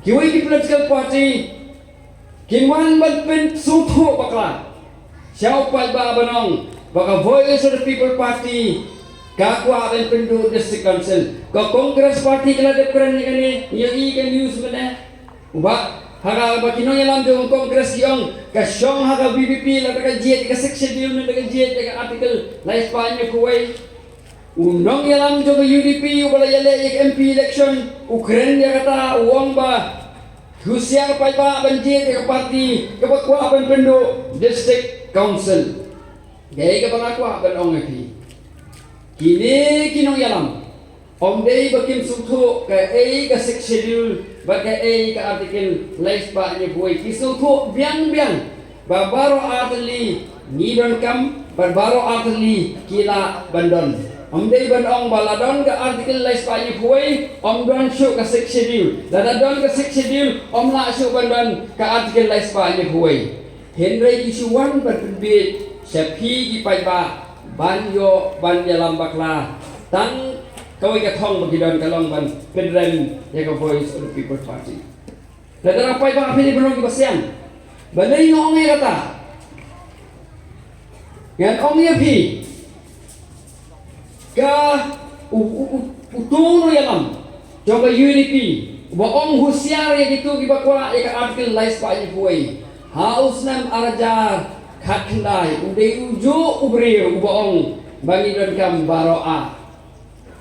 Kiwi ki political party kinwan ban pen suthu bakla siau pai ba banong baka voice of the people party kakwa ben pendu district council ka congress party kala de kran ni yagi kan news mana uba haga ba kinong yalam de congress yong ka shong haga bpp la ka jet ka section deal na ka jet ka article la espanya kuwai undang yalam jo UDP ubala yale MP election Ukraine ya kata uang ba Husiar pai ba banjir ke parti ke bakwa ban pendo district council gay ke bangakwa ban ong api kini kinong yalam om dei bakim suthu ke ke schedule ba ke ke article lais ba ni buai kisuthu biang ba baro atli ni don kam ba baro atli kila bandon om dei ban ong baladon ke artikel lais pa ni huai om don shu ka schedule dadon ka schedule om la shu ban ke artikel lais pa ni huai henry isuan berbi sepi ki pai ba ban yo ban dalam bakla tang kawai ka thong bagi don kalong ban pedren ya ka voice of the people party dadara pai ba api ni belum ki basian balai ngong ngai kata yan ong ya pi ka utung no yalam coba UDP boong husiar ya gitu gibakwa ya ka artikel lais pa ni buai haus nam arajar khatndai udai ujo ubrir boong bangi don kam baroa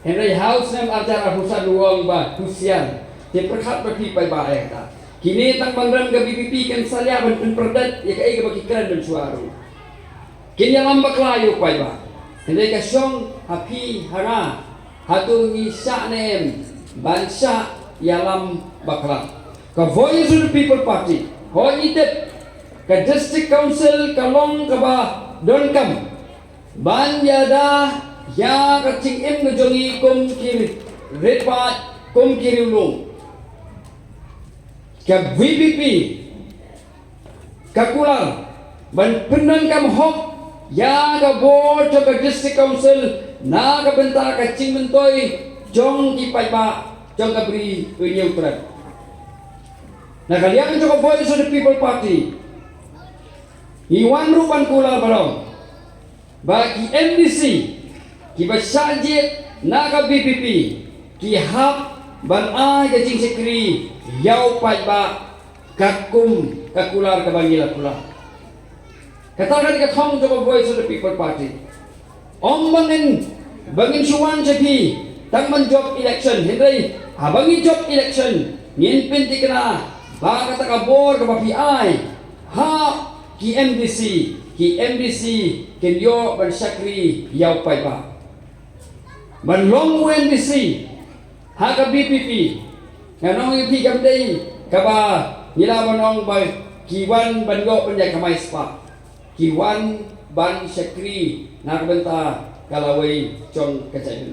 henry haus nam arajar husan luang ba husiar te perkhat bagi pai ba ya ta kini tang bandran ke BPP kan salia ban perdat ya ka bagi kran dan suaru kini yalam baklayu pai ba henry ka syong hapi hara hatu ngisa nem bansa yalam bakla ka voice of the people party ho itet ka district council kalong ka ba don kam ban yada ya ka ching em ngejongi kum kiri repat kum kiri ulung ka VPP ka kulang ban penang kam hok ya ka board ka district council na ka benta ka ching mentoy jong ki pai ba jong ka bri unyau trat na kalian ka voice of the people party iwan rupan kula balong bagi MDC ki basajet na ka BPP ki hap ban ai ka ching sekri yau pai ba kakum ka kular ka bangila kula katakan ka thong jong voice of the people party om bangin suwan sepi tang man job election henry abangi job election ngin pinti kana ba kata ka bor ka PI ha ki MDC ken yo ban sakri yau pai ba ban long MDC ha ka BPP nganong ipi kam dei ka ba nila banong ba kiwan ban yo penjai kamai spa kiwan ban sakri nak benta kalawai cong kecai